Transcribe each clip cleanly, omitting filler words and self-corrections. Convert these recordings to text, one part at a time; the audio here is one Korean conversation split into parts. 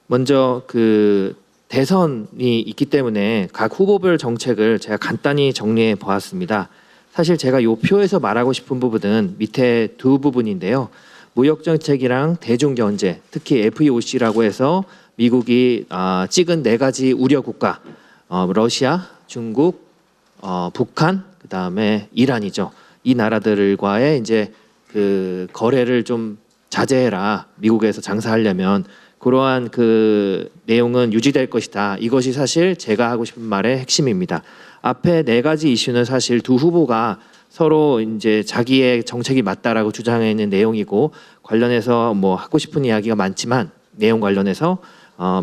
먼저 그 대선이 있기 때문에 각 후보별 정책을 제가 간단히 정리해 보았습니다. 사실 제가 요 표에서 말하고 싶은 부분은 밑에 두 부분인데요. 무역 정책이랑 대중 경제, 특히 FEOC라고 해서 미국이 찍은 4가지 우려 국가, 러시아, 중국, 북한, 그다음에 이란이죠. 이 나라들과의 이제 그 거래를 좀 자제해라. 미국에서 장사하려면 그러한 그 내용은 유지될 것이다. 이것이 사실 제가 하고 싶은 말의 핵심입니다. 앞에 4가지 이슈는 사실 두 후보가 서로 이제 자기의 정책이 맞다라고 주장해 있는 내용이고 관련해서 뭐 하고 싶은 이야기가 많지만 내용 관련해서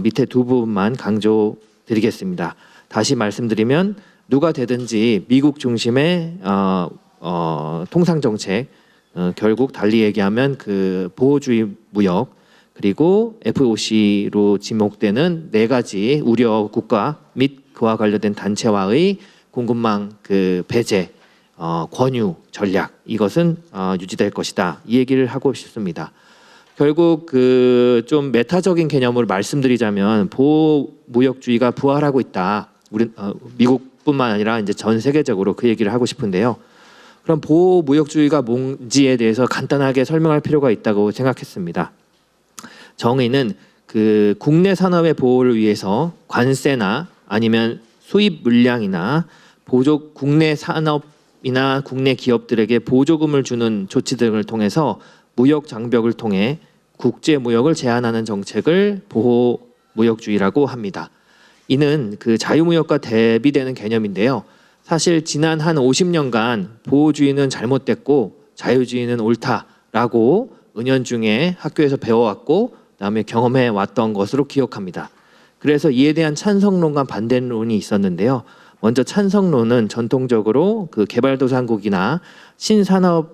밑에 두 부분만 강조드리겠습니다. 다시 말씀드리면 누가 되든지 미국 중심의 통상 정책, 결국 달리 얘기하면 그 보호주의 무역 그리고 FOC로 지목되는 4가지 우려 국가 및 그와 관련된 단체와의 공급망 그 배제, 권유 전략 이것은 유지될 것이다. 이 얘기를 하고 싶습니다. 결국 그 좀 메타적인 개념을 말씀드리자면 보호 무역주의가 부활하고 있다. 우리 미국뿐만 아니라 이제 전 세계적으로 그 얘기를 하고 싶은데요. 그럼 보호 무역주의가 뭔지에 대해서 간단하게 설명할 필요가 있다고 생각했습니다. 정의는 그 국내 산업의 보호를 위해서 관세나 아니면 수입 물량이나 국내 산업이나 국내 기업들에게 보조금을 주는 조치 등을 통해서 무역 장벽을 통해 국제 무역을 제한하는 정책을 보호 무역주의라고 합니다. 이는 그 자유무역과 대비되는 개념인데요. 사실 지난 한 50년간 보호주의는 잘못됐고 자유주의는 옳다라고 은연중에 학교에서 배워왔고 그다음에 경험해 왔던 것으로 기억합니다. 그래서 이에 대한 찬성론과 반대론이 있었는데요. 먼저 찬성론은 전통적으로 그 개발도상국이나 신산업을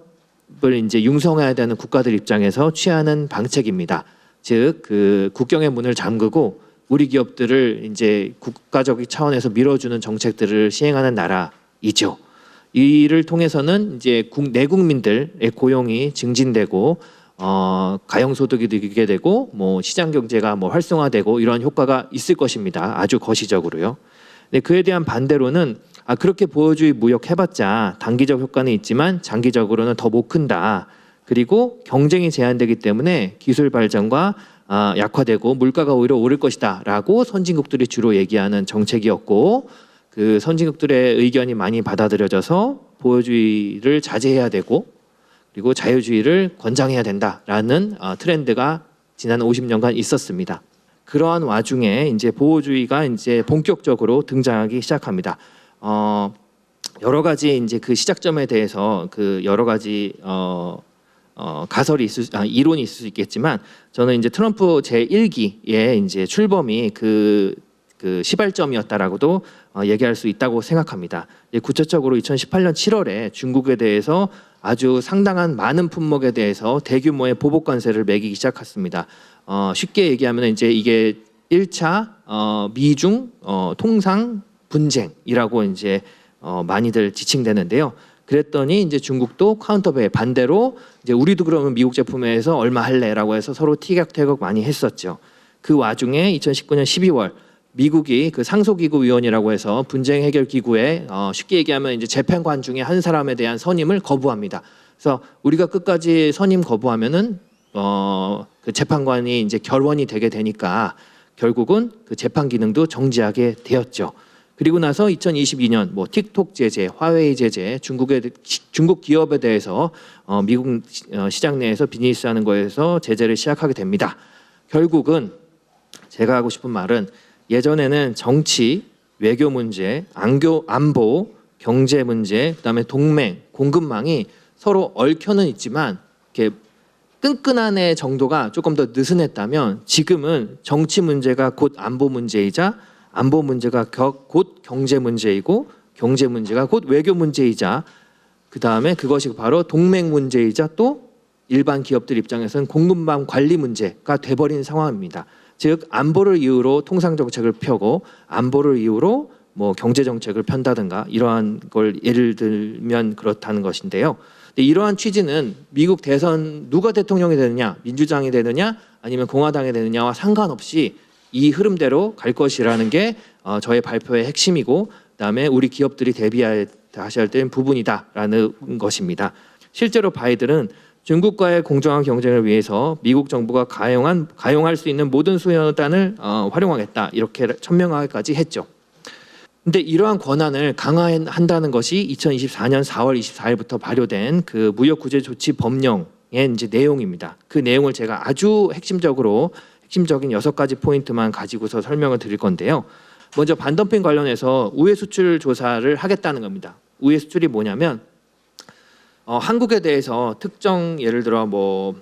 이제 융성해야 되는 국가들 입장에서 취하는 방책입니다. 즉 그 국경의 문을 잠그고 우리 기업들을 이제 국가적 차원에서 밀어주는 정책들을 시행하는 나라이죠. 이를 통해서는 이제 내국민들의 고용이 증진되고 가용소득이 늘게 되고 뭐 시장 경제가 뭐 활성화되고 이런 효과가 있을 것입니다. 아주 거시적으로요. 근데 그에 대한 반대로는 그렇게 보호주의 무역 해봤자 단기적 효과는 있지만 장기적으로는 더 못 큰다. 그리고 경쟁이 제한되기 때문에 기술 발전과 약화되고 물가가 오히려 오를 것이다라고 선진국들이 주로 얘기하는 정책이었고 그 선진국들의 의견이 많이 받아들여져서 보호주의를 자제해야 되고 그리고 자유주의를 권장해야 된다라는 트렌드가 지난 50년간 있었습니다. 그러한 와중에 이제 보호주의가 이제 본격적으로 등장하기 시작합니다. 여러 가지 이제 그 시작점에 대해서 그 여러 가지 가설이 이론이 있을 수 있겠지만 저는 이제 트럼프 제1기의 이제 출범이 그 시발점이었다라고도 얘기할 수 있다고 생각합니다. 구체적으로 2018년 7월에 중국에 대해서 아주 상당한 많은 품목에 대해서 대규모의 보복 관세를 매기기 시작했습니다. 쉽게 얘기하면 이제 이게 1차 미중 통상 분쟁이라고 이제 많이들 지칭되는데요. 그랬더니 이제 중국도 카운터베이 반대로 이제 우리도 그러면 미국 제품에서 얼마 할래라고 해서 서로 티격태격 많이 했었죠. 그 와중에 2019년 12월 미국이 그 상소기구위원이라고 해서 분쟁 해결 기구에 쉽게 얘기하면 이제 재판관 중에 한 사람에 대한 선임을 거부합니다. 그래서 우리가 끝까지 선임 거부하면은 그 재판관이 이제 결원이 되게 되니까 결국은 그 재판 기능도 정지하게 되었죠. 그리고 나서 2022년 뭐 틱톡 제재, 화웨이 제재, 중국 기업에 대해서 미국 시장 내에서 비즈니스하는 거에서 제재를 시작하게 됩니다. 결국은 제가 하고 싶은 말은 예전에는 정치, 외교 문제, 안보, 경제 문제, 그다음에 동맹, 공급망이 서로 얽혀는 있지만 이렇게 끈끈한 애 정도가 조금 더 느슨했다면 지금은 정치 문제가 곧 안보 문제이자 안보 문제가 곧 경제 문제이고 경제 문제가 곧 외교 문제이자 그다음에 그것이 바로 동맹 문제이자 또 일반 기업들 입장에서는 공급망 관리 문제가 돼버린 상황입니다. 즉 안보를 이유로 통상 정책을 펴고 안보를 이유로 뭐 경제 정책을 편다든가 이러한 걸 예를 들면 그렇다는 것인데요. 근데 이러한 취지는 미국 대선 누가 대통령이 되느냐, 민주당이 되느냐, 아니면 공화당이 되느냐와 상관없이 이 흐름대로 갈 것이라는 게 저의 발표의 핵심이고, 그다음에 우리 기업들이 대비하셔야 될 부분이다라는 것입니다. 실제로 바이든은 중국과의 공정한 경쟁을 위해서 미국 정부가 가용할 수 있는 모든 수단을 활용하겠다, 이렇게 천명하기까지 했죠. 근데 이러한 권한을 강화한다는 것이 2024년 4월 24일부터 발효된 그 무역구제 조치 법령의 이제 내용입니다. 그 내용을 제가 아주 핵심적인 6가지 포인트만 가지고서 설명을 드릴 건데요. 먼저 반덤핑 관련해서 우회 수출 조사를 하겠다는 겁니다. 우회 수출이 뭐냐면 한국에 대해서 특정, 예를 들어 뭐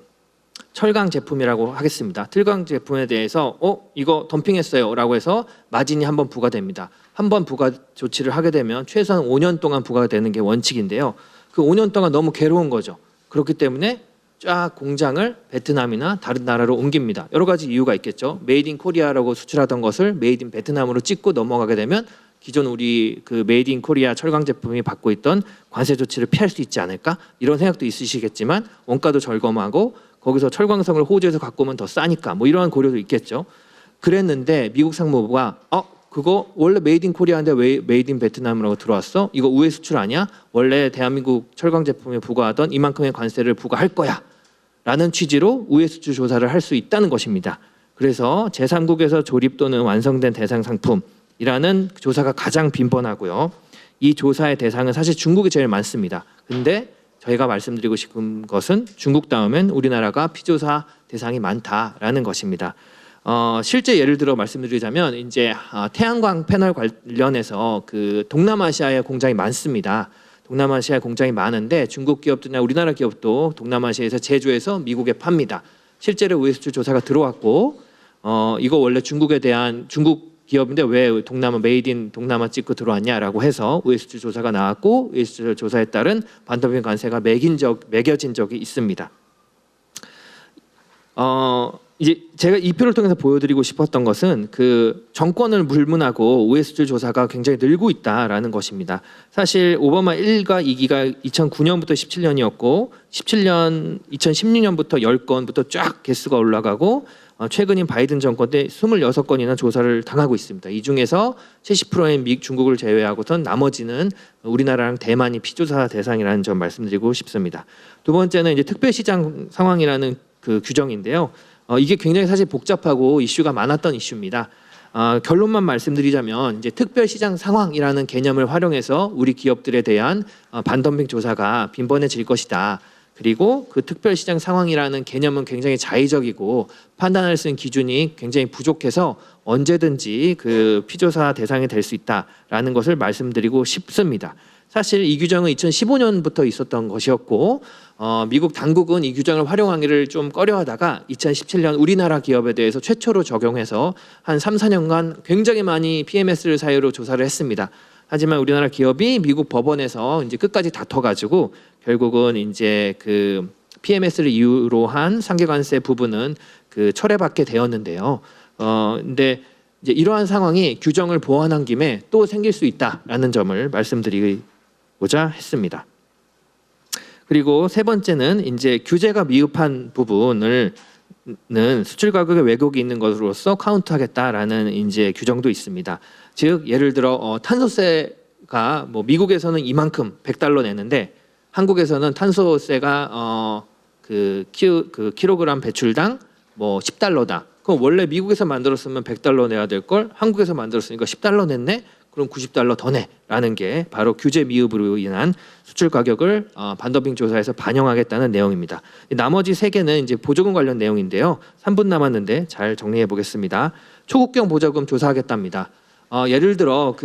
철강 제품이라고 하겠습니다. 철강 제품에 대해서 이거 덤핑했어요라고 해서 마진이 한번 부과됩니다. 한번 부과 조치를 하게 되면 최소한 5년 동안 부과가 되는 게 원칙인데요. 그 5년 동안 너무 괴로운 거죠. 그렇기 때문에 쫙 공장을 베트남이나 다른 나라로 옮깁니다. 여러 가지 이유가 있겠죠. 메이드 인 코리아라고 수출하던 것을 메이드 인 베트남으로 찍고 넘어가게 되면 기존 우리 그 메이드 인 코리아 철강 제품이 받고 있던 관세 조치를 피할 수 있지 않을까? 이런 생각도 있으시겠지만 원가도 절감하고 거기서 철광석을 호주에서 갖고 오면 더 싸니까 뭐 이러한 고려도 있겠죠. 그랬는데 미국 상무부가 그거 원래 메이드 인 코리아인데 왜 메이드 인 베트남이라고 들어왔어? 이거 우회 수출 아니야? 원래 대한민국 철강 제품에 부과하던 이만큼의 관세를 부과할 거야 라는 취지로 우회 수출 조사를 할 수 있다는 것입니다. 그래서 제3국에서 조립 또는 완성된 대상 상품이라는 조사가 가장 빈번하고요. 이 조사의 대상은 사실 중국이 제일 많습니다. 근데 저희가 말씀드리고 싶은 것은 중국 다음엔 우리나라가 피조사 대상이 많다라는 것입니다. 실제 예를 들어 말씀드리자면 이제 태양광 패널 관련해서 그 동남아시아에 공장이 많습니다. 동남아시아에 공장이 많은데 중국 기업들이나 우리나라 기업도 동남아시아에서 제조해서 미국에 팝니다. 실제로 우회 수출 조사가 들어왔고 이거 원래 중국 기업인데 왜 동남아 메이드 인 동남아 찍고 들어왔냐라고 해서 우회 수출 조사가 나왔고 우회 수출 조사에 따른 반덤핑 관세가 매겨진 적이 있습니다. 이제 제가 이 표를 통해서 보여드리고 싶었던 것은 그 정권을 불문하고 우회 수출 조사가 굉장히 늘고 있다라는 것입니다. 사실 오바마 1과 2기가 2009년부터 17년이었고 2016년부터 10건부터 쫙 개수가 올라가고 최근인 바이든 정권 때 26건이나 조사를 당하고 있습니다. 이 중에서 70%인 중국을 제외하고선 나머지는 우리나라랑 대만이 피조사 대상이라는 점 말씀드리고 싶습니다. 두 번째는 이제 특별시장 상황이라는 그 규정인데요. 이게 굉장히 사실 복잡하고 이슈가 많았던 이슈입니다. 결론만 말씀드리자면 이제 특별시장 상황이라는 개념을 활용해서 우리 기업들에 대한 반덤핑 조사가 빈번해질 것이다. 그리고 그 특별시장 상황이라는 개념은 굉장히 자의적이고 판단할 수 있는 기준이 굉장히 부족해서 언제든지 그 피조사 대상이 될 수 있다라는 것을 말씀드리고 싶습니다. 사실 이 규정은 2015년부터 있었던 것이었고 미국 당국은 이 규정을 활용하기를 좀 꺼려하다가 2017년 우리나라 기업에 대해서 최초로 적용해서 한 3, 4년간 굉장히 많이 PMS를 사유로 조사를 했습니다. 하지만 우리나라 기업이 미국 법원에서 이제 끝까지 다퉈가지고 결국은 이제 그 PMS를 이유로 한 상계관세 부분은 그 철회받게 되었는데요. 근데 이제 이러한 상황이 규정을 보완한 김에 또 생길 수 있다라는 점을 말씀드리고자 했습니다. 그리고 세 번째는 이제 규제가 미흡한 부분을 수출 가격에 왜곡이 있는 것으로서 카운트하겠다라는 이제 규정도 있습니다. 즉 예를 들어 탄소세가 뭐 미국에서는 이만큼 $100 내는데 한국에서는 탄소세가 그 킬로그램 배출당 뭐 $10다. 그럼 원래 미국에서 만들었으면 $100 내야 될 걸 한국에서 만들었으니까 $10 냈네. 그럼 $90 더 내라는 게 바로 규제 미흡으로 인한 수출 가격을 반덤핑 조사에서 반영하겠다는 내용입니다. 나머지 세 개는 이제 보조금 관련 내용인데요. 3분 남았는데 잘 정리해 보겠습니다. 초국경 보조금 조사하겠답니다. 예를 들어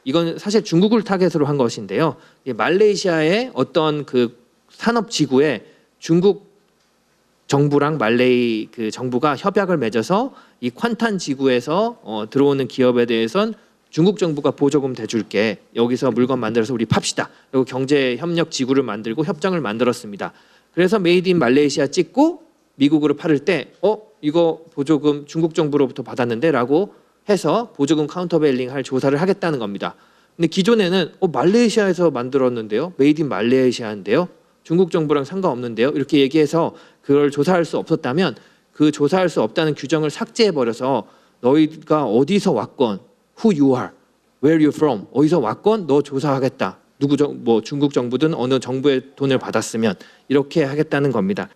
이건 사실 중국을 타겟으로 한 것인데요. 말레이시아의 어떤 그 산업 지구에 중국 정부랑 말레이 그 정부가 협약을 맺어서 이 콴탄 지구에서 들어오는 기업에 대해선 중국 정부가 보조금 대줄게. 여기서 물건 만들어서 우리 팝시다. 그리고 경제 협력 지구를 만들고 협정을 만들었습니다. 그래서 메이드 인 말레이시아 찍고 미국으로 팔을 때 이거 보조금 중국 정부로부터 받았는데 라고 해서 보조금 카운터베일링 할 조사를 하겠다는 겁니다. 근데 기존에는 말레이시아에서 만들었는데요. 메이드 인 말레이시아인데요. 중국 정부랑 상관없는데요. 이렇게 얘기해서 그걸 조사할 수 없었다면 그 조사할 수 없다는 규정을 삭제해버려서 너희가 어디서 왔건, who you are, where you from, 어디서 왔건 너 조사하겠다. 뭐 중국 정부든 어느 정부의 돈을 받았으면 이렇게 하겠다는 겁니다.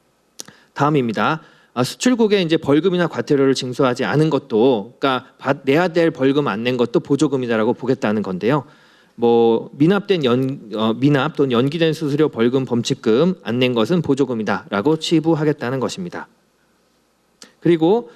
다음입니다. 수출국에 이제 벌금이나 과태료를 징수하지 않은 것도, 그러니까 내야 될 벌금 안 낸 것도 보조금이다라고 보겠다는 건데요. 뭐 미납된 미납 또는 연기된 수수료, 벌금, 범칙금 안 낸 것은 보조금이다라고 치부하겠다는 것입니다. 그리고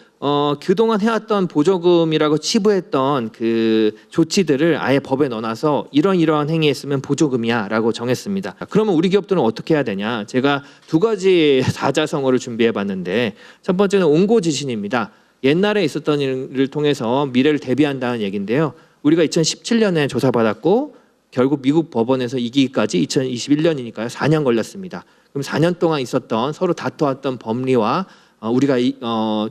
그동안 해왔던 보조금이라고 치부했던 그 조치들을 아예 법에 넣어놔서 이러한 행위했으면 보조금이야라고 정했습니다. 그러면 우리 기업들은 어떻게 해야 되냐? 제가 두 가지 사자성어를 준비해봤는데, 첫 번째는 옹고지신입니다. 옛날에 있었던 일을 통해서 미래를 대비한다는 얘기인데요. 우리가 2017년에 조사받았고 결국 미국 법원에서 이기기까지 2021년이니까요. 4년 걸렸습니다. 그럼 4년 동안 있었던 서로 다투었던 법리와 우리가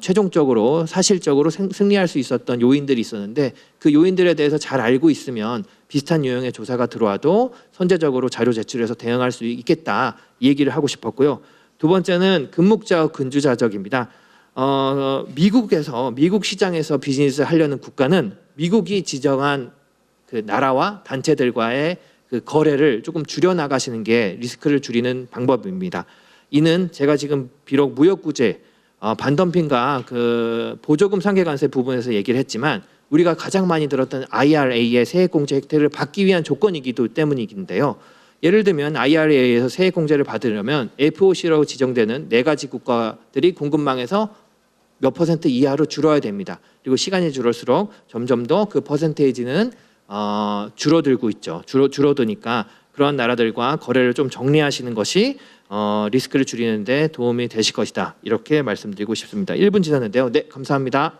최종적으로 사실적으로 승리할 수 있었던 요인들이 있었는데, 그 요인들에 대해서 잘 알고 있으면 비슷한 유형의 조사가 들어와도 선제적으로 자료 제출해서 대응할 수 있겠다, 이 얘기를 하고 싶었고요. 두 번째는 근묵자와 근주자적입니다. 미국 시장에서 비즈니스를 하려는 국가는 미국이 지정한 그 나라와 단체들과의 그 거래를 조금 줄여나가시는 게 리스크를 줄이는 방법입니다. 이는 제가 지금 비록 무역구제, 반덤핑과 그 보조금 상계관세 부분에서 얘기를 했지만, 우리가 가장 많이 들었던 IRA의 세액공제 혜택을 받기 위한 조건이기도 때문인데요. 예를 들면 IRA에서 세액공제를 받으려면 FOC라고 지정되는 4가지 국가들이 공급망에서 몇 % 이하로 줄어야 됩니다. 그리고 시간이 줄을수록 점점 더 그 퍼센테이지는 줄어들고 있죠. 줄어드니까 그런 나라들과 거래를 좀 정리하시는 것이 리스크를 줄이는 데 도움이 되실 것이다, 이렇게 말씀드리고 싶습니다. 1분 지났는데요. 네, 감사합니다.